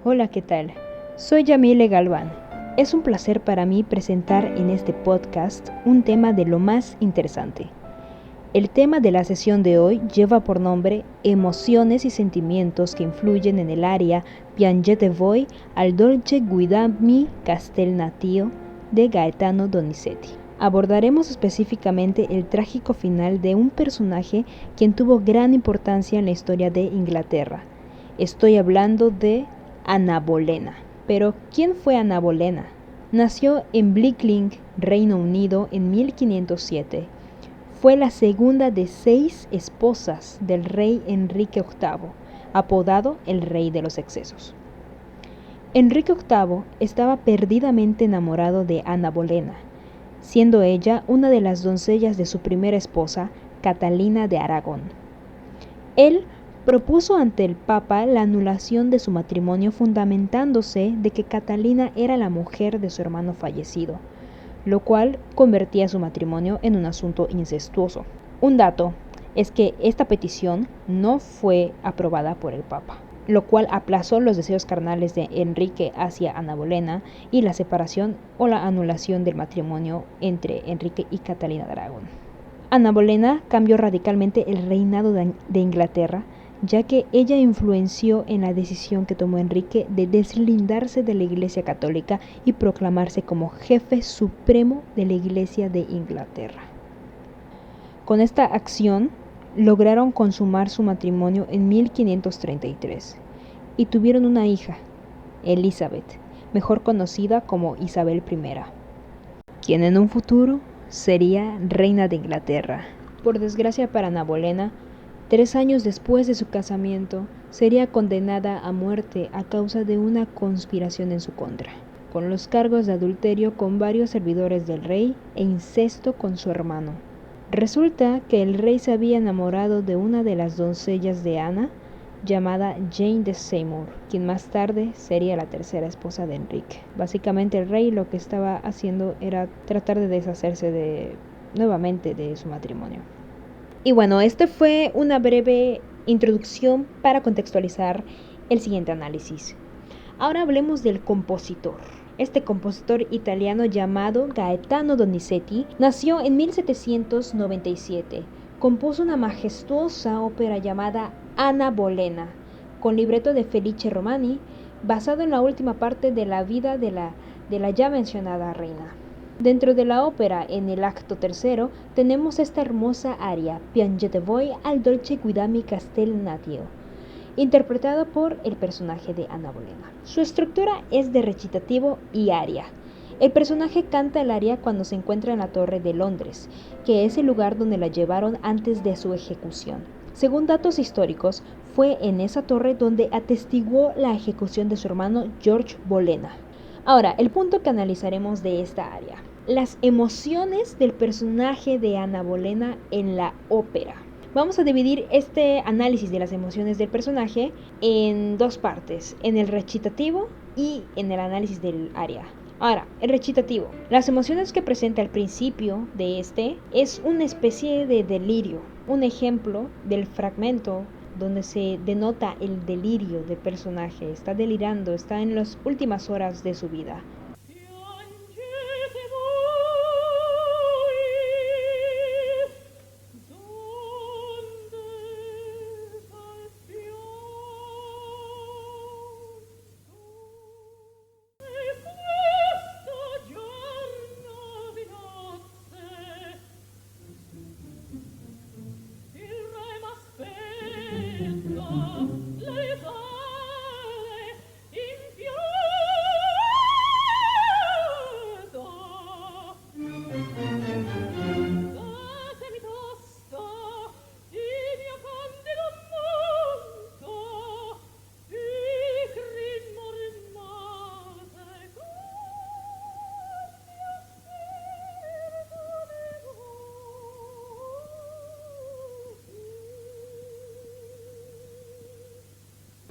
Hola, ¿qué tal? Soy Yamile Galván. Es un placer para mí presentar en este podcast un tema de lo más interesante. El tema de la sesión de hoy lleva por nombre Emociones y sentimientos que influyen en el aria Piangete voi al dolce guidami castel natio de Gaetano Donizetti. Abordaremos específicamente el trágico final de un personaje quien tuvo gran importancia en la historia de Inglaterra. Estoy hablando de Ana Bolena. Pero, ¿quién fue Ana Bolena? Nació en Blickling, Reino Unido, en 1507. Fue la segunda de 6 esposas del rey Enrique VIII, apodado el Rey de los Excesos. Enrique VIII estaba perdidamente enamorado de Ana Bolena, siendo ella una de las doncellas de su primera esposa, Catalina de Aragón. Él propuso ante el Papa la anulación de su matrimonio fundamentándose de que Catalina era la mujer de su hermano fallecido, lo cual convertía su matrimonio en un asunto incestuoso. Un dato es que esta petición no fue aprobada por el Papa, lo cual aplazó los deseos carnales de Enrique hacia Ana Bolena y la separación o la anulación del matrimonio entre Enrique y Catalina de Aragón. Ana Bolena cambió radicalmente el reinado de Inglaterra, ya que ella influenció en la decisión que tomó Enrique de deslindarse de la Iglesia Católica y proclamarse como jefe supremo de la Iglesia de Inglaterra. Con esta acción lograron consumar su matrimonio en 1533 y tuvieron una hija, Elizabeth, mejor conocida como Isabel I, quien en un futuro sería reina de Inglaterra. Por desgracia para Ana Bolena, 3 años después de su casamiento, sería condenada a muerte a causa de una conspiración en su contra, con los cargos de adulterio con varios servidores del rey e incesto con su hermano. Resulta que el rey se había enamorado de una de las doncellas de Ana, llamada Jane de Seymour, quien más tarde sería la tercera esposa de Enrique. Básicamente el rey lo que estaba haciendo era tratar de deshacerse nuevamente de su matrimonio. Y bueno, esta fue una breve introducción para contextualizar el siguiente análisis. Ahora hablemos del compositor. Este compositor italiano llamado Gaetano Donizetti nació en 1797. Compuso una majestuosa ópera llamada Ana Bolena, con libreto de Felice Romani, basado en la última parte de la vida de la ya mencionada reina. Dentro de la ópera, en el acto tercero, tenemos esta hermosa aria, Piangete voi al dolce guidami castel natio, interpretada por el personaje de Ana Bolena. Su estructura es de recitativo y aria. El personaje canta el aria cuando se encuentra en la Torre de Londres, que es el lugar donde la llevaron antes de su ejecución. Según datos históricos, fue en esa torre donde atestiguó la ejecución de su hermano George Bolena. Ahora, el punto que analizaremos de esta aria: las emociones del personaje de Ana Bolena en la ópera. Vamos a dividir este análisis de las emociones del personaje en 2 partes, en el recitativo y en el análisis del aria. Ahora, el recitativo. Las emociones que presenta al principio de este es una especie de delirio. Un ejemplo del fragmento donde se denota el delirio del personaje. Está delirando, está en las últimas horas de su vida.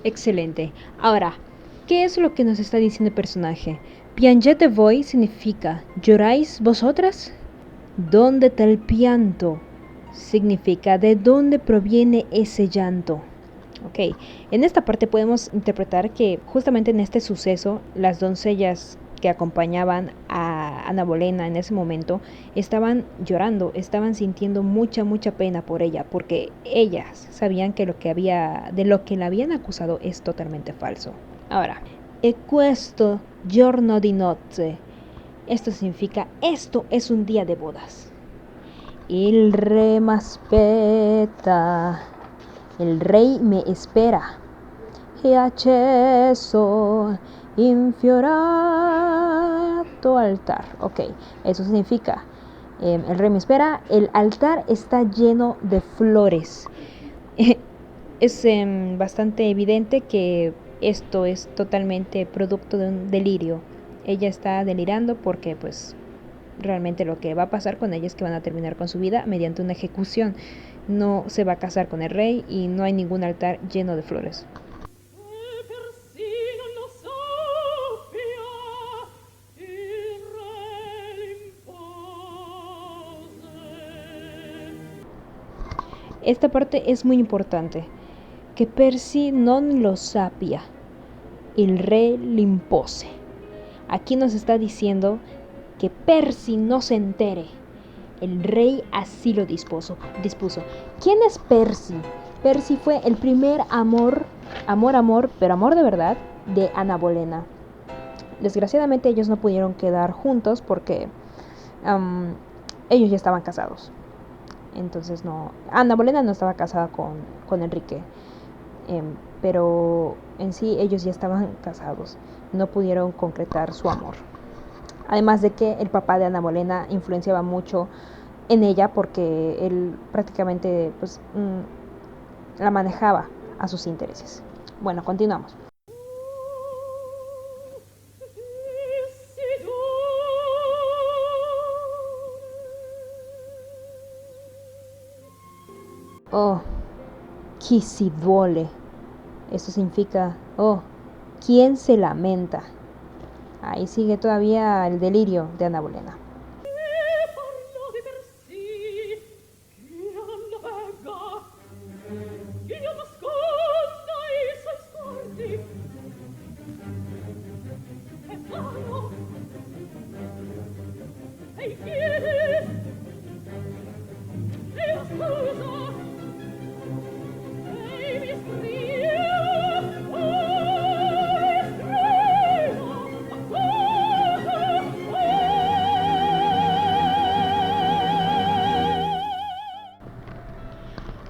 Excelente. Ahora, ¿qué es lo que nos está diciendo el personaje? Piangete voi significa ¿lloráis vosotras? ¿Dónde tal pianto? Significa ¿de dónde proviene ese llanto? Ok, en esta parte podemos interpretar que justamente en este suceso las doncellas que acompañaban a Ana Bolena en ese momento estaban llorando, estaban sintiendo mucha pena por ella, porque ellas sabían que de lo que la habían acusado es totalmente falso. Ahora, e questo giorno di nozze, esto significa esto es un día de bodas. Il re m'aspetta, el rey me espera. He acceso infiorato altar. Ok, eso significa el rey me espera, el altar está lleno de flores. Es bastante evidente que esto es totalmente producto de un delirio. Ella está delirando porque pues realmente lo que va a pasar con ella es que van a terminar con su vida mediante una ejecución. No se va a casar con el rey y no hay ningún altar lleno de flores. Esta parte es muy importante. Que Percy non lo sapia, el rey l'impose. Aquí nos está diciendo que Percy no se entere. El rey así lo dispuso. ¿Quién es Percy? Percy fue el primer amor, pero amor de verdad, de Ana Bolena. Desgraciadamente ellos no pudieron quedar juntos porque ellos ya estaban casados. Entonces no, Ana Bolena no estaba casada con Enrique, pero en sí ellos ya estaban casados, no pudieron concretar su amor. Además de que el papá de Ana Bolena influenciaba mucho en ella porque él prácticamente pues, la manejaba a sus intereses. Bueno, continuamos. Oh, chi si duole. Esto significa, oh, ¿quién se lamenta? Ahí sigue todavía el delirio de Ana Bolena.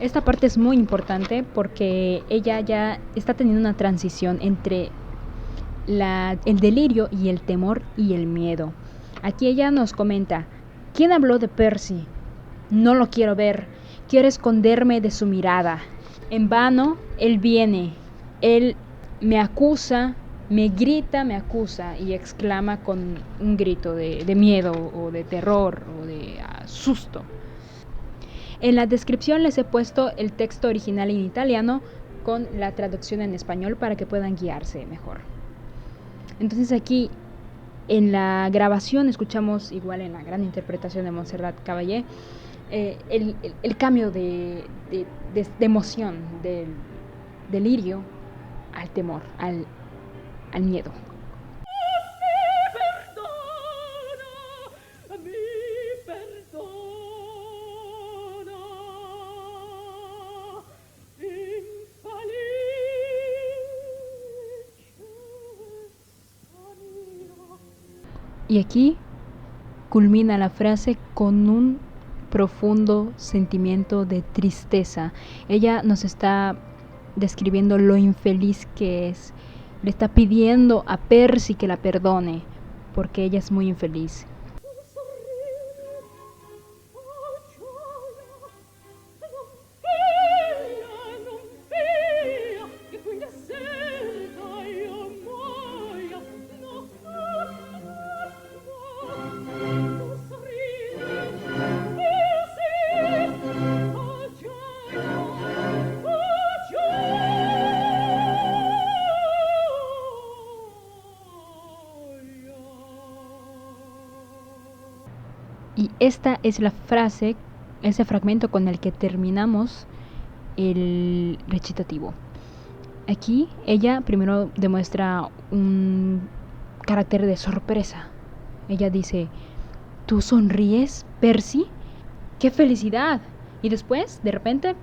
Esta parte es muy importante porque ella ya está teniendo una transición entre el delirio y el temor y el miedo. Aquí ella nos comenta, ¿quién habló de Percy? No lo quiero ver, quiero esconderme de su mirada. En vano, él viene, él me acusa, me grita, me acusa y exclama con un grito de miedo o de terror o de susto. En la descripción les he puesto el texto original en italiano con la traducción en español para que puedan guiarse mejor. Entonces aquí en la grabación escuchamos, igual en la gran interpretación de Montserrat Caballé, el cambio de emoción, del delirio al temor, al miedo. Y aquí culmina la frase con un profundo sentimiento de tristeza. Ella nos está describiendo lo infeliz que es. Le está pidiendo a Percy que la perdone, porque ella es muy infeliz. Y esta es la ese fragmento con el que terminamos el recitativo. Aquí ella primero demuestra un carácter de sorpresa. Ella dice, ¿tú sonríes, Percy? ¡Qué felicidad! Y después, de repente,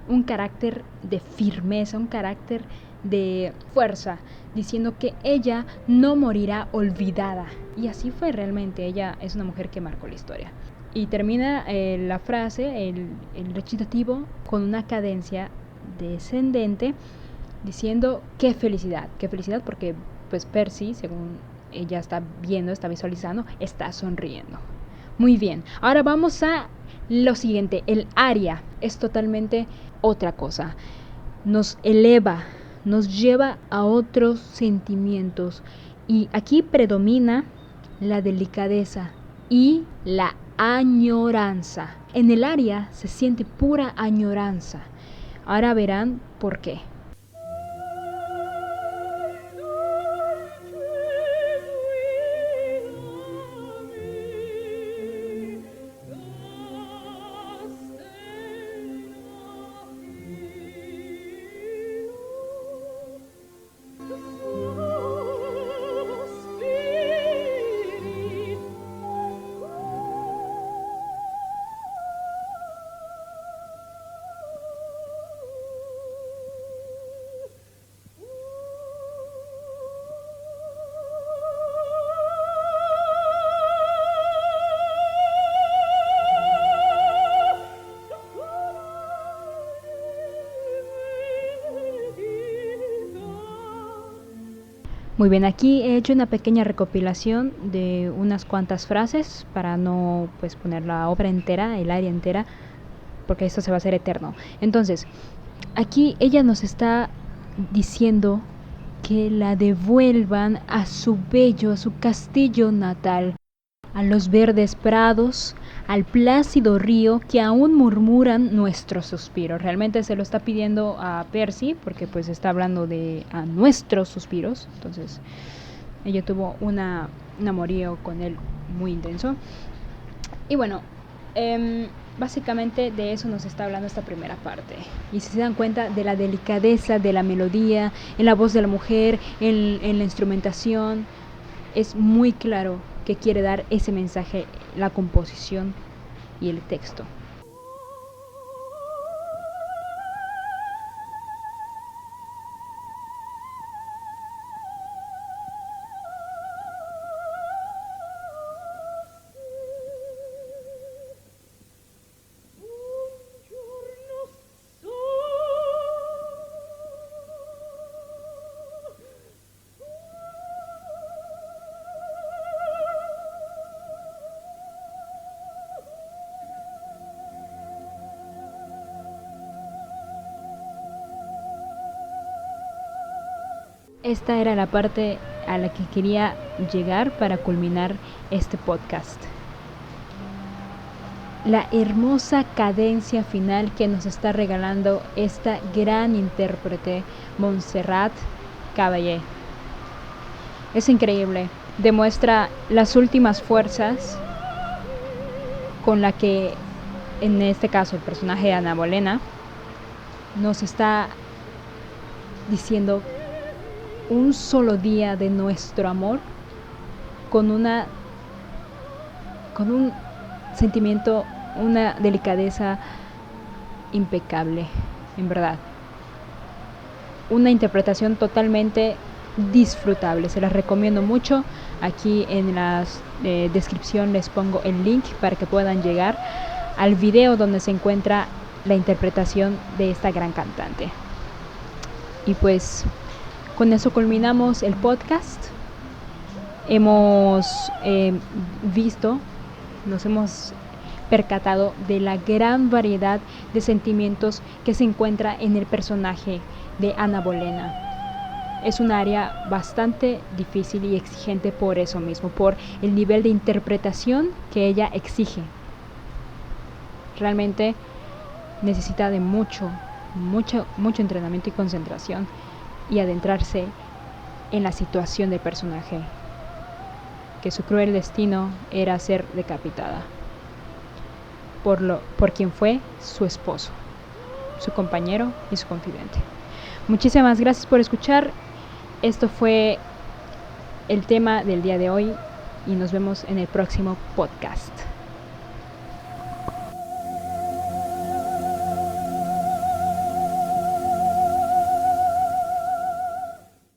un carácter de firmeza, un carácter de fuerza, diciendo que ella no morirá olvidada. Y así fue realmente, ella es una mujer que marcó la historia. Y termina la frase, el recitativo, con una cadencia descendente, diciendo qué felicidad porque pues Percy, según ella está viendo, está visualizando, está sonriendo. Muy bien, ahora vamos a lo siguiente, el aria es totalmente otra cosa, nos eleva, nos lleva a otros sentimientos y aquí predomina la delicadeza y la añoranza. En el aria se siente pura añoranza. Ahora verán por qué. Muy bien, aquí he hecho una pequeña recopilación de unas cuantas frases para no pues poner la obra entera, el aria entera, porque esto se va a hacer eterno. Entonces, aquí ella nos está diciendo que la devuelvan a su bello, a su castillo natal, a los verdes prados, al plácido río que aún murmuran nuestros suspiros. Realmente se lo está pidiendo a Percy porque pues está hablando de a nuestros suspiros. Entonces ella tuvo un amorío con él muy intenso. Y bueno, básicamente de eso nos está hablando esta primera parte. Y si se dan cuenta de la delicadeza de la melodía, en la voz de la mujer, en la instrumentación, es muy claro que quiere dar ese mensaje, la composición y el texto. Esta era la parte a la que quería llegar para culminar este podcast. La hermosa cadencia final que nos está regalando esta gran intérprete, Montserrat Caballé. Es increíble, demuestra las últimas fuerzas con la que, en este caso, el personaje de Ana Bolena nos está diciendo un solo día de nuestro amor con un sentimiento, una delicadeza impecable, en verdad. Una interpretación totalmente disfrutable, se las recomiendo mucho. Aquí en la descripción les pongo el link para que puedan llegar al video donde se encuentra la interpretación de esta gran cantante. Y pues con eso culminamos el podcast. Hemos nos hemos percatado de la gran variedad de sentimientos que se encuentra en el personaje de Ana Bolena. Es un área bastante difícil y exigente por eso mismo, por el nivel de interpretación que ella exige. Realmente necesita de mucho entrenamiento y concentración y adentrarse en la situación del personaje, que su cruel destino era ser decapitada por quien fue su esposo, su compañero y su confidente. Muchísimas gracias por escuchar. Esto fue el tema del día de hoy y nos vemos en el próximo podcast.